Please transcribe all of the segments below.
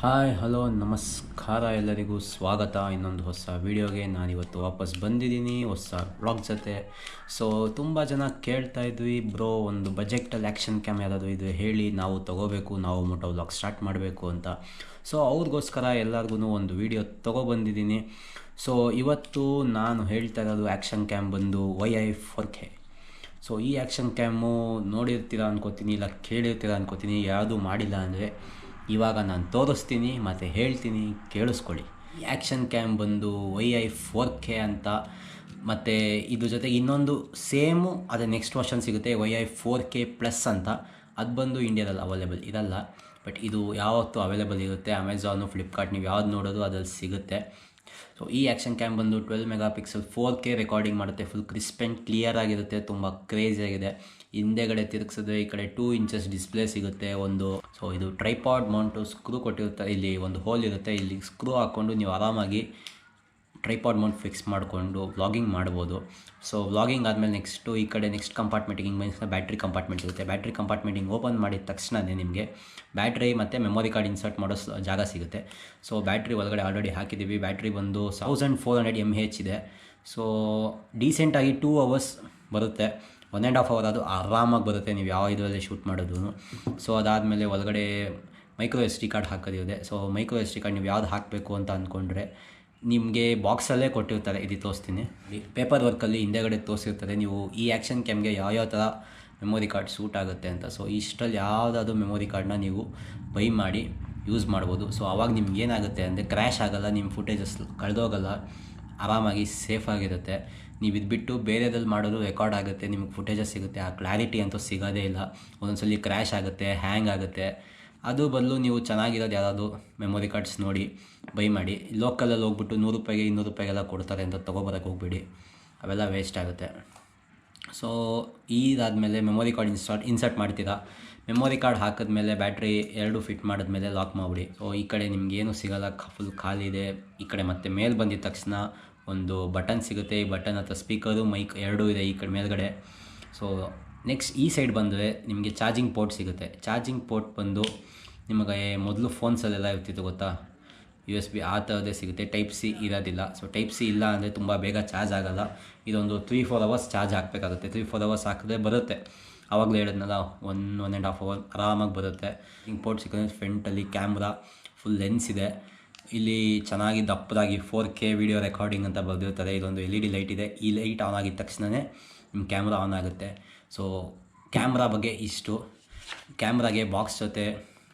Hi hello ನಮಸ್ಕಾರ ಎಲ್ಲರಿಗೂ ಸ್ವಾಗತ ಇನ್ನೊಂದು ಹೊಸ ವೀಡಿಯೋಗೆ. ನಾನಿವತ್ತು ವಾಪಸ್ ಬಂದಿದ್ದೀನಿ ಹೊಸ ವ್ಲಾಗ್ ಜೊತೆ. ಸೊ ತುಂಬ ಜನ ಕೇಳ್ತಾ ಇದ್ವಿ, ಬ್ರೋ ಒಂದು ಬಜೆಟಲ್ಲಿ ಆ್ಯಕ್ಷನ್ ಕ್ಯಾಮ್ ಯಾರಾದರೂ ಇದು ಹೇಳಿ, ನಾವು ತೊಗೋಬೇಕು, ನಾವು ಮೋಟೋ ವ್ಲಾಗ್ ಸ್ಟಾರ್ಟ್ ಮಾಡಬೇಕು ಅಂತ. ಸೊ ಅವ್ರಿಗೋಸ್ಕರ ಎಲ್ಲರಿಗೂ ಒಂದು ವೀಡಿಯೋ ತೊಗೊಬಂದಿದ್ದೀನಿ. ಸೊ ಇವತ್ತು ನಾನು ಹೇಳ್ತಾ ಇರೋದು ಆ್ಯಕ್ಷನ್ ಕ್ಯಾಮ್ ಬಂದು YI4K. ಸೊ ಈ ಆ್ಯಕ್ಷನ್ ಕ್ಯಾಮು ನೋಡಿರ್ತೀರ ಅನ್ಕೋತೀನಿ, ಇಲ್ಲ ಕೇಳಿರ್ತೀರ ಅನ್ಕೋತೀನಿ. ಯಾವುದು ಮಾಡಿಲ್ಲ ಅಂದರೆ ಇವಾಗ ನಾನು ತೋರಿಸ್ತೀನಿ ಮತ್ತು ಹೇಳ್ತೀನಿ, ಕೇಳಿಸ್ಕೊಳ್ಳಿ. ಈ ಆ್ಯಕ್ಷನ್ ಕ್ಯಾಮ್ ಬಂದು YI4K ಅಂತ, ಮತ್ತು ಇದ್ರ ಜೊತೆಗೆ ಇನ್ನೊಂದು ಸೇಮು ಅದೇ ನೆಕ್ಸ್ಟ್ ವರ್ಷನ್ ಸಿಗುತ್ತೆ YI4K+ ಅಂತ. ಅದು ಬಂದು ಇಂಡಿಯಾದಲ್ಲಿ ಅವೈಲೇಬಲ್ ಇರಲ್ಲ, ಬಟ್ ಇದು ಯಾವತ್ತೂ ಅವೈಲೇಬಲ್ ಇರುತ್ತೆ. ಅಮೆಝಾನು, ಫ್ಲಿಪ್ಕಾರ್ಟ್, ನೀವು ಯಾವ್ದು ನೋಡೋದು ಅದ್ರಲ್ಲಿ ಸಿಗುತ್ತೆ. ಸೊ ಈ ಆ್ಯಕ್ಷನ್ ಕ್ಯಾಮ್ ಬಂದು 12 MP 4K ರೆಕಾರ್ಡಿಂಗ್ ಮಾಡುತ್ತೆ. ಫುಲ್ ಕ್ರಿಸ್ಪ್ ಆ್ಯಂಡ್ ಕ್ಲಿಯರ್ ಆಗಿರುತ್ತೆ, ತುಂಬ ಕ್ರೇಜಿಯಾಗಿದೆ. ಹಿಂದೆಗಡೆ ತಿರುಗಿಸಿದ್ರೆ ಈ ಕಡೆ 2 ಇಂಚಸ್ ಡಿಸ್ಪ್ಲೇ ಸಿಗುತ್ತೆ ಒಂದು. ಸೊ ಇದು ಟ್ರೈಪಾಡ್ ಮೌಂಟು ಸ್ಕ್ರೂ ಕೊಟ್ಟಿರುತ್ತೆ, ಇಲ್ಲಿ ಒಂದು ಹೋಲ್ ಇರುತ್ತೆ, ಇಲ್ಲಿ ಸ್ಕ್ರೂ ಹಾಕ್ಕೊಂಡು ನೀವು ಆರಾಮಾಗಿ ಟ್ರೈಪಾಡ್ ಮೌಂಟ್ ಫಿಕ್ಸ್ ಮಾಡಿಕೊಂಡು ವ್ಲಾಗಿಂಗ್ ಮಾಡ್ಬೋದು. ಸೊ ವ್ಲಾಗಿಂಗ್ ಆದಮೇಲೆ ನೆಕ್ಸ್ಟು ಈ ಕಡೆ ನೆಕ್ಸ್ಟ್ ಕಂಪಾರ್ಟ್ಮೆಂಟಿಗೆ ಹಿಂಗೆ ಬ್ಯಾಟ್ರಿ ಕಂಪಾರ್ಟ್ಮೆಂಟ್ ಇರುತ್ತೆ. ಬ್ಯಾಟ್ರಿ ಕಂಪಾರ್ಟ್ಮೆಂಟಿಂಗ್ ಓಪನ್ ಮಾಡಿದ ತಕ್ಷಣವೇ ನಿಮಗೆ ಬ್ಯಾಟ್ರಿ ಮತ್ತು ಮೆಮೊರಿ ಕಾರ್ಡ್ ಇನ್ಸರ್ಟ್ ಮಾಡೋ ಜಾಗ ಸಿಗುತ್ತೆ. ಸೊ ಬ್ಯಾಟ್ರಿ ಒಳಗಡೆ ಆಲ್ರೆಡಿ ಹಾಕಿದ್ದೀವಿ. ಬ್ಯಾಟ್ರಿ ಬಂದು 1400 mAh ಇದೆ. ಸೊ ಡೀಸೆಂಟಾಗಿ 2 hours ಬರುತ್ತೆ. 1.5 hour ಅದು ಆರಾಮಾಗಿ ಬರುತ್ತೆ, ನೀವು ಯಾವ ಇದರಲ್ಲಿ ಶೂಟ್ ಮಾಡೋದು. ಸೊ ಅದಾದಮೇಲೆ ಒಳಗಡೆ ಮೈಕ್ರೋ SD ಕಾರ್ಡ್ ಹಾಕೋದಿದೆ. ಸೊ ಮೈಕ್ರೋ SD ಕಾರ್ಡ್ ನೀವು ಯಾವ್ದು ಹಾಕಬೇಕು ಅಂತ ಅಂದ್ಕೊಂಡ್ರೆ ನಿಮಗೆ ಬಾಕ್ಸಲ್ಲೇ ಕೊಟ್ಟಿರ್ತಾರೆ. ಇದು ತೋರಿಸ್ತೀನಿ, ಪೇಪರ್ ವರ್ಕಲ್ಲಿ ಹಿಂದೆಗಡೆ ತೋರಿಸಿರ್ತಾರೆ ನೀವು ಈ ಆ್ಯಕ್ಷನ್ ಕ್ಯಾಮ್ಗೆ ಯಾವ್ಯಾವ ಥರ ಮೆಮೊರಿ ಕಾರ್ಡ್ ಸೂಟ್ ಆಗುತ್ತೆ ಅಂತ. ಸೊ ಇಷ್ಟರಲ್ಲಿ ಯಾವುದಾದ್ರು ಮೆಮೊರಿ ಕಾರ್ಡ್ನ ನೀವು ಬೈ ಮಾಡಿ ಯೂಸ್ ಮಾಡ್ಬೋದು. ಸೊ ಆವಾಗ ನಿಮ್ಗೆ ಏನಾಗುತ್ತೆ ಅಂದರೆ ಕ್ರ್ಯಾಶ್ ಆಗೋಲ್ಲ, ನಿಮ್ಮ ಫುಟೇಜಸ್ ಕಳೆದೋಗಲ್ಲ, ಆರಾಮಾಗಿ ಸೇಫಾಗಿರುತ್ತೆ. ನೀವು ಇದು ಬಿಟ್ಟು ಬೇರೆದಲ್ಲಿ ಮಾಡೋದು ರೆಕಾರ್ಡ್ ಆಗುತ್ತೆ, ನಿಮಗೆ ಫುಟೇಜಸ್ ಸಿಗುತ್ತೆ, ಆ ಕ್ಲಾರಿಟಿ ಅಂತೂ ಸಿಗೋದೇ ಇಲ್ಲ. ಒಂದೊಂದ್ಸಲಿ ಕ್ರ್ಯಾಶ್ ಆಗುತ್ತೆ, ಹ್ಯಾಂಗ್ ಆಗುತ್ತೆ. ಅದು ಬದಲು ನೀವು ಚೆನ್ನಾಗಿರೋದು ಯಾವುದಾದ್ರು ಮೆಮೊರಿ ಕಾರ್ಡ್ಸ್ ನೋಡಿ ಬೈ ಮಾಡಿ. ಲೋಕಲಲ್ಲಿ ಹೋಗ್ಬಿಟ್ಟು 100 ರೂಪಾಯಿಗೆ 200 ರೂಪಾಯಿಗೆಲ್ಲ ಕೊಡ್ತಾರೆ ಅಂತ ತೊಗೊಬರೋಕ್ಕೆ ಹೋಗ್ಬಿಡಿ, ಅವೆಲ್ಲ ವೇಸ್ಟ್ ಆಗುತ್ತೆ. ಸೊ ಇದಾದಮೇಲೆ ಮೆಮೊರಿ ಕಾರ್ಡ್ ಇನ್ಸರ್ಟ್ ಮಾಡ್ತೀರಾ. ಮೆಮೊರಿ ಕಾರ್ಡ್ ಹಾಕಿದ್ಮೇಲೆ ಬ್ಯಾಟ್ರಿ 2 ಫಿಟ್ ಮಾಡಿದ್ಮೇಲೆ ಲಾಕ್ ಮಾಡಿಬಿಡಿ. ಸೊ ಈ ಕಡೆ ನಿಮಗೇನು ಸಿಗೋಲ್ಲ, ಫುಲ್ ಖಾಲಿ ಇದೆ. ಈ ಕಡೆ ಮತ್ತೆ ಮೇಲೆ ಬಂದಿದ ತಕ್ಷಣ ಒಂದು ಬಟನ್ ಸಿಗುತ್ತೆ. ಈ ಬಟನ್ ಹತ್ರ ಸ್ಪೀಕರು, ಮೈಕ್ ಎರಡೂ ಇದೆ ಈ ಕಡೆ ಮೇಲ್ಗಡೆ. ಸೊ ನೆಕ್ಸ್ಟ್ ಈ ಸೈಡ್ ಬಂದರೆ ನಿಮಗೆ ಚಾರ್ಜಿಂಗ್ ಪೋರ್ಟ್ ಸಿಗುತ್ತೆ. ಚಾರ್ಜಿಂಗ್ ಪೋರ್ಟ್ ಬಂದು ನಿಮಗೆ ಮೊದಲು ಫೋನ್ಸಲ್ಲೆಲ್ಲ ಇರ್ತಿತ್ತು ಗೊತ್ತಾ, USB ಆ ಥರದ್ದೇ ಸಿಗುತ್ತೆ. ಟೈಪ್ C ಇರೋದಿಲ್ಲ. ಸೊ ಟೈಪ್ C ಇಲ್ಲ ಅಂದರೆ ತುಂಬ ಬೇಗ ಚಾರ್ಜ್ ಆಗೋಲ್ಲ. ಇದೊಂದು 3-4 hours ಚಾರ್ಜ್ ಹಾಕಬೇಕಾಗುತ್ತೆ. 3-4 hours ಹಾಕಿದ್ರೆ ಬರುತ್ತೆ. ಆವಾಗಲೇ ಹೇಳಿದ್ನಲ್ಲ, 1.5 hour ಆರಾಮಾಗಿ ಬರುತ್ತೆ. ಹಿಂಗೆ ಪೋರ್ಟ್ ಸಿಗುತ್ತೆ. ಫ್ರಂಟಲ್ಲಿ ಕ್ಯಾಮ್ರಾ, ಫುಲ್ ಲೆನ್ಸ್ ಇದೆ. ಇಲ್ಲಿ ಚೆನ್ನಾಗಿ ದಪ್ಪದಾಗಿ 4K ವಿಡಿಯೋ ರೆಕಾರ್ಡಿಂಗ್ ಅಂತ ಬರೆದಿರ್ತಾರೆ. ಇದೊಂದು LED ಲೈಟ್ ಇದೆ. ಈ ಲೈಟ್ ಆನ್ ಆಗಿದ ತಕ್ಷಣವೇ ನಿಮ್ಮ ಕ್ಯಾಮ್ರಾ ಆನ್ ಆಗುತ್ತೆ. ಸೊ ಕ್ಯಾಮ್ರಾ ಬಗ್ಗೆ ಇಷ್ಟು. ಕ್ಯಾಮ್ರಾಗೆ ಬಾಕ್ಸ್ ಜೊತೆ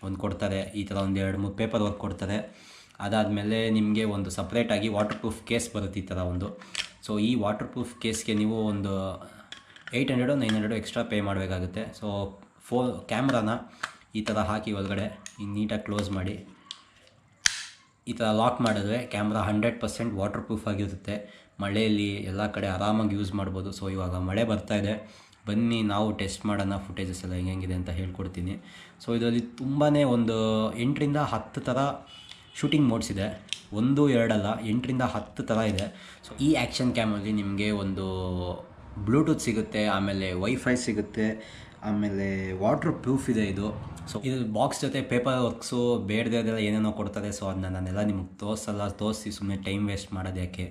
ಒಂದು ಕೊಡ್ತಾರೆ, ಈ ಥರ ಒಂದು 2-3 ಪೇಪರ್ ವರ್ಕ್ ಕೊಡ್ತಾರೆ. ಅದಾದಮೇಲೆ ನಿಮಗೆ ಒಂದು ಸಪ್ರೇಟಾಗಿ ವಾಟರ್ ಪ್ರೂಫ್ ಕೇಸ್ ಬರುತ್ತೆ ಈ ಥರ ಒಂದು. ಸೊ ಈ ವಾಟರ್ ಪ್ರೂಫ್ ಕೇಸ್ಗೆ ನೀವು ಒಂದು 800-900 ಎಕ್ಸ್ಟ್ರಾ ಪೇ ಮಾಡಬೇಕಾಗುತ್ತೆ. ಸೊ ಕ್ಯಾಮ್ರಾನ ಈ ಥರ ಹಾಕಿ ಒಳಗಡೆ ಹಿಂಗೆ ನೀಟಾಗಿ ಕ್ಲೋಸ್ ಮಾಡಿ ಈ ಥರ ಲಾಕ್ ಮಾಡಿದ್ರೆ ಕ್ಯಾಮ್ರಾ 100% ವಾಟರ್ ಪ್ರೂಫ್ ಆಗಿರುತ್ತೆ. ಮಳೆಯಲ್ಲಿ ಎಲ್ಲ ಕಡೆ ಆರಾಮಾಗಿ ಯೂಸ್ ಮಾಡ್ಬೋದು. ಸೊ ಇವಾಗ ಮಳೆ ಬರ್ತಾಯಿದೆ, ಬನ್ನಿ ನಾವು ಟೆಸ್ಟ್ ಮಾಡೋಣ ಫುಟೇಜಸ್ ಎಲ್ಲ ಹೆಂಗಿದೆ ಅಂತ ಹೇಳ್ಕೊಡ್ತೀನಿ. ಸೊ ಇದರಲ್ಲಿ ತುಂಬಾ ಒಂದು 8ರಿಂದ 10 ಥರ ಶೂಟಿಂಗ್ ಮೋಡ್ಸ್ ಇದೆ. 1-2 ಅಲ್ಲ, 8ರಿಂದ 10 ಥರ ಇದೆ. ಸೊ ಈ ಆ್ಯಕ್ಷನ್ ಕ್ಯಾಮಲ್ಲಿ ನಿಮಗೆ ಒಂದು ಬ್ಲೂಟೂತ್ ಸಿಗುತ್ತೆ, ಆಮೇಲೆ ವೈಫೈ ಸಿಗುತ್ತೆ, ಆಮೇಲೆ ವಾಟರ್ ಪ್ರೂಫ್ ಇದೆ ಇದು. ಸೊ ಇದು ಬಾಕ್ಸ್ ಜೊತೆ ಪೇಪರ್ ವರ್ಕ್ಸು ಬೇಡದೆಲ್ಲ ಏನೇನೋ ಕೊಡ್ತಾರೆ. ಸೊ ಅದನ್ನ ನಾನೆಲ್ಲ ನಿಮಗೆ ತೋರಿಸಿ ಸುಮ್ಮನೆ ಟೈಮ್ ವೇಸ್ಟ್ ಮಾಡೋದು ಯಾಕೆ.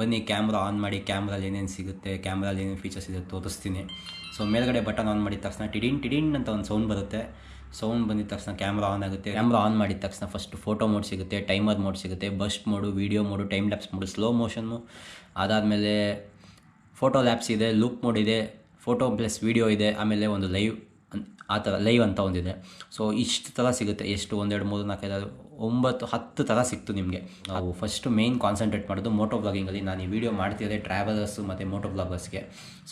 ಬನ್ನಿ ಕ್ಯಾಮ್ರಾ ಆನ್ ಮಾಡಿ, ಕ್ಯಾಮ್ರಲ್ಲಿ ಏನೇನು ಸಿಗುತ್ತೆ, ಕ್ಯಾಮ್ರಲ್ಲಿ ಏನೇನು ಫೀಚರ್ಸ್ ಇದೆ ತೋರಿಸ್ತೀನಿ. ಸೊ ಮೇಲ್ಗಡೆ ಬಟನ್ ಆನ್ ಮಾಡಿದ ತಕ್ಷಣ ಟಿಡಿನ್ ಅಂತ ಒಂದು ಸೌಂಡ್ ಬರುತ್ತೆ. ಸೌಂಡ್ ಬಂದಿದ ತಕ್ಷಣ ಕ್ಯಾಮ್ರಾ ಆನ್ ಆಗುತ್ತೆ. ಕ್ಯಾಮ್ರಾ ಆನ್ ಮಾಡಿದ ತಕ್ಷಣ ಫಸ್ಟ್ ಫೋಟೋ ಮೋಡ್ ಸಿಗುತ್ತೆ, ಟೈಮರ್ ಮೋಡ್ ಸಿಗುತ್ತೆ, burst mode, video mode, time lapse mode, slow motion. ಅದಾದಮೇಲೆ ಫೋಟೋ ಲ್ಯಾಪ್ಸ್ ಇದೆ, ಲೂಪ್ ಮೋಡ್ ಇದೆ, ಫೋಟೋ ಪ್ಲಸ್ ವೀಡಿಯೋ ಇದೆ, ಆಮೇಲೆ ಒಂದು ಲೈವ್ ಆ ಥರ ಲೈವ್ ಅಂತ ಒಂದಿದೆ. ಸೊ ಇಷ್ಟು ಥರ ಸಿಗುತ್ತೆ. ಎಷ್ಟು 1 2 3 4 5 6 9 10 ಥರ ಸಿಕ್ತು ನಿಮಗೆ. ನಾವು ಫಸ್ಟು ಮೇಯ್ನ್ ಕಾನ್ಸಂಟ್ರೇಟ್ ಮಾಡೋದು ಮೋಟೋ ವ್ಲಾಗಿಂಗಲ್ಲಿ. ನಾನು ಈ ವಿಡಿಯೋ ಮಾಡ್ತಿದ್ದೆ ಟ್ರಾವೆಲರ್ಸು ಮತ್ತು ಮೋಟೋ ವ್ಲಾಗರ್ಸ್ಗೆ.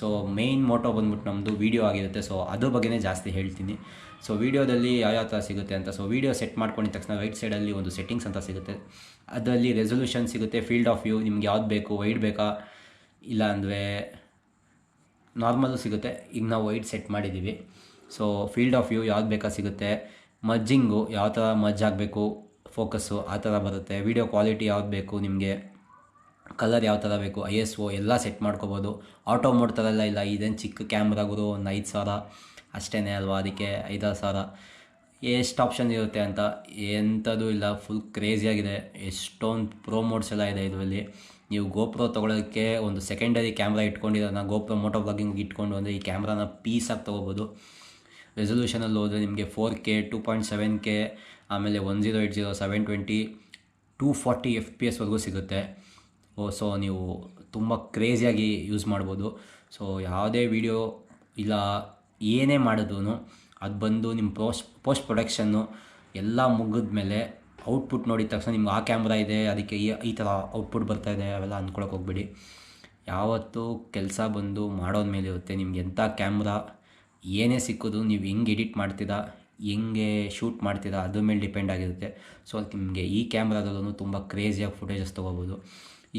ಸೊ ಮೇಯ್ನ್ ಮೋಟೋ ಬಂದ್ಬಿಟ್ಟು ನಮ್ಮದು ವೀಡಿಯೋ ಆಗಿರುತ್ತೆ. ಸೊ ಅದ್ರ ಬಗ್ಗೆನೇ ಜಾಸ್ತಿ ಹೇಳ್ತೀನಿ. ಸೊ ವೀಡಿಯೋದಲ್ಲಿ ಯಾವ್ಯಾವ ಥರ ಸಿಗುತ್ತೆ ಅಂತ. ಸೊ ವೀಡಿಯೋ ಸೆಟ್ ಮಾಡ್ಕೊಂಡಿದ ತಕ್ಷಣ ರೈಟ್ ಸೈಡಲ್ಲಿ ಒಂದು ಸೆಟ್ಟಿಂಗ್ಸ್ ಅಂತ ಸಿಗುತ್ತೆ. ಅದರಲ್ಲಿ ರೆಸೊಲ್ಯೂಷನ್ ಸಿಗುತ್ತೆ, ಫೀಲ್ಡ್ ಆಫ್ ವ್ಯೂ ನಿಮ್ಗೆ ಯಾವ್ದು ಬೇಕು, ವೈಡ್ ಬೇಕಾ ಇಲ್ಲ ಅಂದರೆ ನಾರ್ಮಲ್ಲು ಸಿಗುತ್ತೆ. ಈಗ ನಾವು ವೈಡ್ ಸೆಟ್ ಮಾಡಿದ್ದೀವಿ. ಸೊ ಫೀಲ್ಡ್ ಆಫ್ ವ್ಯೂ ಯಾವ್ದು ಬೇಕಾ ಸಿಗುತ್ತೆ, ಮಜ್ಜಿಂಗು ಯಾವ ಥರ ಮಜ್ ಆಗಬೇಕು, ಫೋಕಸ್ಸು ಆ ಥರ ಬರುತ್ತೆ. ವೀಡಿಯೋ ಕ್ವಾಲಿಟಿ ಯಾವ್ದು ಬೇಕು ನಿಮಗೆ, ಕಲರ್ ಯಾವ ಥರ ಬೇಕು, ISO ಎಲ್ಲ ಸೆಟ್ ಮಾಡ್ಕೋಬೋದು. ಆಟೋ ಮೋಡ್ ಥರ ಇಲ್ಲ. ಇದೇನು ಚಿಕ್ಕ ಕ್ಯಾಮ್ರಾಗಳು ಒಂದು 5,000 ಅಷ್ಟೇ ಅಲ್ವಾ, ಅದಕ್ಕೆ 5,000 ಎಷ್ಟು ಆಪ್ಷನ್ ಇರುತ್ತೆ ಅಂತ ಎಂಥದ್ದು ಇಲ್ಲ, ಫುಲ್ ಕ್ರೇಜಿಯಾಗಿದೆ. ಎಷ್ಟೊಂದು ಪ್ರೋ ಮೋಡ್ಸ್ ಎಲ್ಲ ಇದೆ ಇದರಲ್ಲಿ. ನೀವು ಗೋಪ್ರೋ ತೊಗೊಳೋದಕ್ಕೆ ಒಂದು ಸೆಕೆಂಡರಿ ಕ್ಯಾಮ್ರಾ ಇಟ್ಕೊಂಡಿರೋದನ್ನ ಗೋಪ್ರೋ ಮೋಟೋ ವ್ಲಾಗಿಂಗ್ ಇಟ್ಕೊಂಡು ಅಂದರೆ ಈ ಕ್ಯಾಮ್ರಾನ ಪೀಸಾಗಿ ತೊಗೋಬೋದು. ರೆಸೊಲ್ಯೂಷನಲ್ಲಿ ಹೋದರೆ ನಿಮಗೆ 4K 2.7K ಆಮೇಲೆ 1080 720 240 FPS ಸಿಗುತ್ತೆ. ಸೊ ನೀವು ತುಂಬ ಕ್ರೇಜಿಯಾಗಿ ಯೂಸ್ ಮಾಡ್ಬೋದು. ಸೊ ಯಾವುದೇ ವಿಡಿಯೋ ಇಲ್ಲ ಏನೇ ಮಾಡಿದ್ರು ಅದು ಬಂದು ನಿಮ್ಮ ಪೋಸ್ಟ್ ಪ್ರೊಡಕ್ಷನ್ನು ಎಲ್ಲ ಮುಗಿದ ಮೇಲೆ ಔಟ್ಪುಟ್ ನೋಡಿದ ತಕ್ಷಣ ನಿಮ್ಗೆ ಆ ಕ್ಯಾಮ್ರಾ ಇದೆ ಅದಕ್ಕೆ ಈ ಥರ ಔಟ್ಪುಟ್ ಬರ್ತಾಯಿದೆ ಅವೆಲ್ಲ ಅಂದ್ಕೊಳಕ್ಕೆ ಹೋಗ್ಬೇಡಿ. ಯಾವತ್ತೂ ಕೆಲಸ ಬಂದು ಮಾಡೋದ ಮೇಲೆ ಇರುತ್ತೆ. ನಿಮ್ಗೆ ಎಂಥ ಕ್ಯಾಮ್ರಾ ಏನೇ ಸಿಕ್ಕೋದು ನೀವು ಹೆಂಗೆ ಎಡಿಟ್ ಮಾಡ್ತೀರಾ, ಹೆಂಗೆ ಶೂಟ್ ಮಾಡ್ತೀರಾ ಅದ್ರ ಮೇಲೆ ಡಿಪೆಂಡ್ ಆಗಿರುತ್ತೆ. ಸೊ ನಿಮಗೆ ಈ ಕ್ಯಾಮ್ರಾದಲ್ಲೂ ತುಂಬ ಕ್ರೇಜಿಯಾಗಿ ಫುಟೇಜಸ್ ತೊಗೋಬೋದು.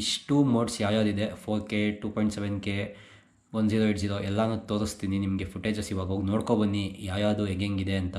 ಇಷ್ಟು ಮೋಡ್ಸ್ ಯಾವ್ಯಾವುದಿದೆ 4K 2.7K 1080 ಎಲ್ಲನೂ ತೋರಿಸ್ತೀನಿ ನಿಮಗೆ ಫುಟೇಜಸ್. ಇವಾಗ ಹೋಗಿ ನೋಡ್ಕೊಬನ್ನಿ ಯಾವ್ಯಾವುದು ಹೆಂಗಿದೆ ಅಂತ.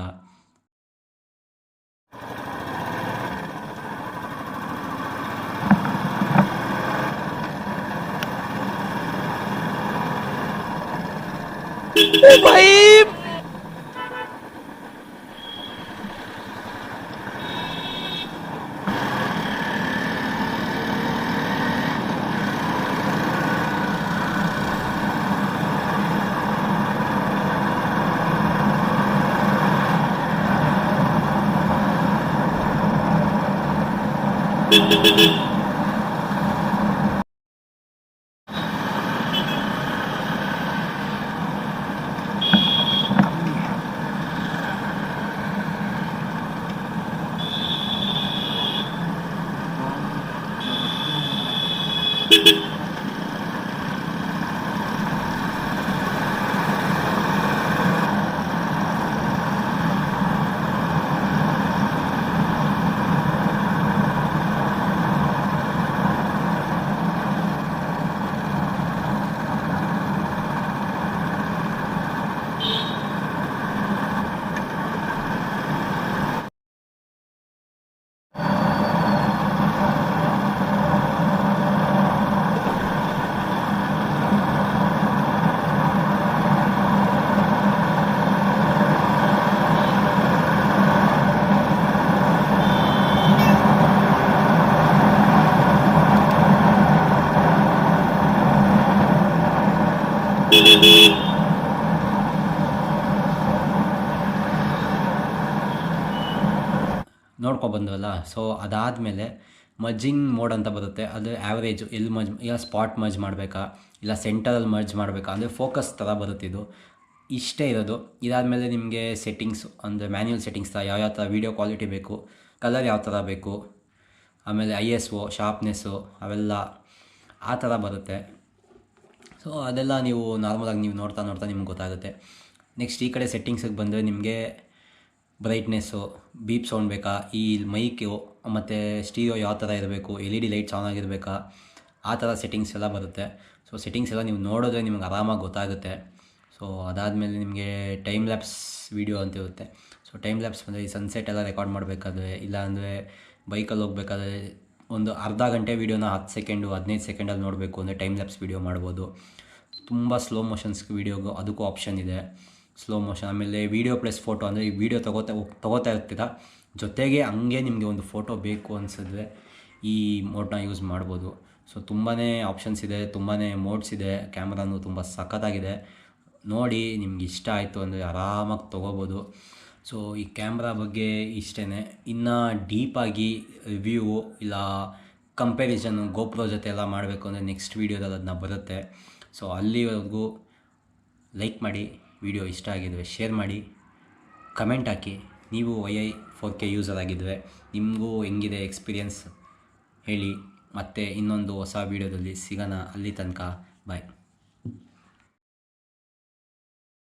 ನೋಡ್ಕೊಬಂದ್ವಲ್ಲ. ಸೊ ಅದಾದಮೇಲೆ ಮಜ್ಜಿಂಗ್ ಮೋಡ್ ಅಂತ ಬರುತ್ತೆ. ಅದು ಆ್ಯಾವ್ರೇಜು ಎಲ್ಲಿ ಇಲ್ಲ ಸ್ಪಾಟ್ ಮರ್ಜ್ ಮಾಡಬೇಕಾ ಇಲ್ಲ ಸೆಂಟರಲ್ಲಿ ಮರ್ಜ್ ಮಾಡಬೇಕಾ ಅಂದರೆ ಫೋಕಸ್ ಥರ ಬರುತ್ತಿದ್ದು. ಇಷ್ಟೇ ಇರೋದು. ಇದಾದಮೇಲೆ ನಿಮಗೆ ಸೆಟ್ಟಿಂಗ್ಸು ಅಂದರೆ ಮ್ಯಾನ್ಯುವಲ್ ಸೆಟ್ಟಿಂಗ್ಸ್ ಥರ ಯಾವ್ಯಾವ ಥರ ವೀಡಿಯೋ ಕ್ವಾಲಿಟಿ ಬೇಕು, ಕಲರ್ ಯಾವ ಥರ ಬೇಕು, ಆಮೇಲೆ ISO ಶಾರ್ಪ್ನೆಸ್ಸು ಅವೆಲ್ಲ ಆ ಥರ ಬರುತ್ತೆ. ಸೊ ಅದೆಲ್ಲ ನೀವು ನಾರ್ಮಲಾಗಿ ನೀವು ನೋಡ್ತಾ ನಿಮ್ಗೆ ಗೊತ್ತಾಗುತ್ತೆ. ನೆಕ್ಸ್ಟ್ ಈ ಕಡೆ ಸೆಟ್ಟಿಂಗ್ಸಿಗೆ ಬಂದರೆ ನಿಮಗೆ ಬ್ರೈಟ್ನೆಸ್ಸು, ಬೀಪ್ ಸೌಂಡ್ ಬೇಕಾ, ಈ ಮೈಕು ಮತ್ತು ಸ್ಟೀರಿಯೋ ಯಾವ ಥರ ಇರಬೇಕು, LED ಲೈಟ್ಸ್ ಆನ್ ಆಗಿರಬೇಕಾ, ಆ ಥರ ಸೆಟ್ಟಿಂಗ್ಸ್ ಎಲ್ಲ ಬರುತ್ತೆ. ಸೊ ಸೆಟ್ಟಿಂಗ್ಸ್ ಎಲ್ಲ ನೀವು ನೋಡಿದ್ರೆ ನಿಮ್ಗೆ ಆರಾಮಾಗಿ ಗೊತ್ತಾಗುತ್ತೆ. ಸೊ ಅದಾದಮೇಲೆ ನಿಮಗೆ ಟೈಮ್ ಲ್ಯಾಪ್ಸ್ ವೀಡಿಯೋ ಅಂತ ಇರುತ್ತೆ. ಸೊ ಟೈಮ್ ಲ್ಯಾಪ್ಸ್ ಅಂದರೆ ಈ ಸನ್ಸೆಟ್ ಎಲ್ಲ ರೆಕಾರ್ಡ್ ಮಾಡಬೇಕಾದ್ರೆ ಇಲ್ಲಾಂದರೆ ಬೈಕಲ್ಲಿ ಹೋಗ್ಬೇಕಾದ್ರೆ ಒಂದು ಅರ್ಧ ಗಂಟೆ ವೀಡಿಯೋನ 10 ಸೆಕೆಂಡು 15 ಸೆಕೆಂಡಲ್ಲಿ ನೋಡಬೇಕು ಅಂದರೆ ಟೈಮ್ ಲ್ಯಾಪ್ಸ್ ವೀಡಿಯೋ ಮಾಡ್ಬೋದು. ತುಂಬ ಸ್ಲೋ ಮೋಷನ್ಸ್ ವೀಡಿಯೋಗೂ ಅದಕ್ಕೂ ಆಪ್ಷನ್ ಇದೆ, ಸ್ಲೋ ಮೋಷನ್. ಆಮೇಲೆ ವೀಡಿಯೋ ಪ್ಲಸ್ ಫೋಟೋ ಅಂದರೆ ಈ ವಿಡಿಯೋ ತೊಗೋತಾ ಇರ್ತೀರ ಜೊತೆಗೆ ಹಂಗೆ ನಿಮಗೆ ಒಂದು ಫೋಟೋ ಬೇಕು ಅನಿಸಿದ್ರೆ ಈ ಮೋಡ್ನ ಯೂಸ್ ಮಾಡ್ಬೋದು. ಸೊ ತುಂಬಾ ಆಪ್ಷನ್ಸ್ ಇದೆ, ತುಂಬಾ ಮೋಡ್ಸ್ ಇದೆ. ಕ್ಯಾಮ್ರಾನು ತುಂಬ ಸಖತ್ತಾಗಿದೆ. ನೋಡಿ ನಿಮ್ಗೆ ಇಷ್ಟ ಆಯಿತು ಅಂದರೆ ಆರಾಮಾಗಿ ತೊಗೋಬೋದು. ಸೊ ಈ ಕ್ಯಾಮ್ರಾ ಬಗ್ಗೆ ಇಷ್ಟೇ. ಇನ್ನು ಡೀಪಾಗಿ ರಿವ್ಯೂ ಇಲ್ಲ ಕಂಪ್ಯಾರಿಸನ್ನು ಗೋಪ್ರೋ ಜೊತೆ ಎಲ್ಲ ಮಾಡಬೇಕು ಅಂದರೆ ನೆಕ್ಸ್ಟ್ ವೀಡಿಯೋದಲ್ಲಿ ಅದನ್ನ ಬರುತ್ತೆ. ಸೊ ಅಲ್ಲಿವರೆಗೂ ಲೈಕ್ ಮಾಡಿ, ವಿಡಿಯೋ ಇಷ್ಟ ಆಗಿದ್ದರೆ ಶೇರ್ ಮಾಡಿ, ಕಮೆಂಟ್ ಹಾಕಿ. ನೀವು YI 4K ಯೂಸರ್ ಆಗಿದ್ದರೆ ನಿಮಗೂ ಹೆಂಗಿದೆ ಎಕ್ಸ್ಪೀರಿಯನ್ಸ್ ಹೇಳಿ. ಮತ್ತು ಇನ್ನೊಂದು ಹೊಸ ವೀಡಿಯೋದಲ್ಲಿ ಸಿಗೋಣ. ಅಲ್ಲಿ ತನಕ ಬಾಯ್.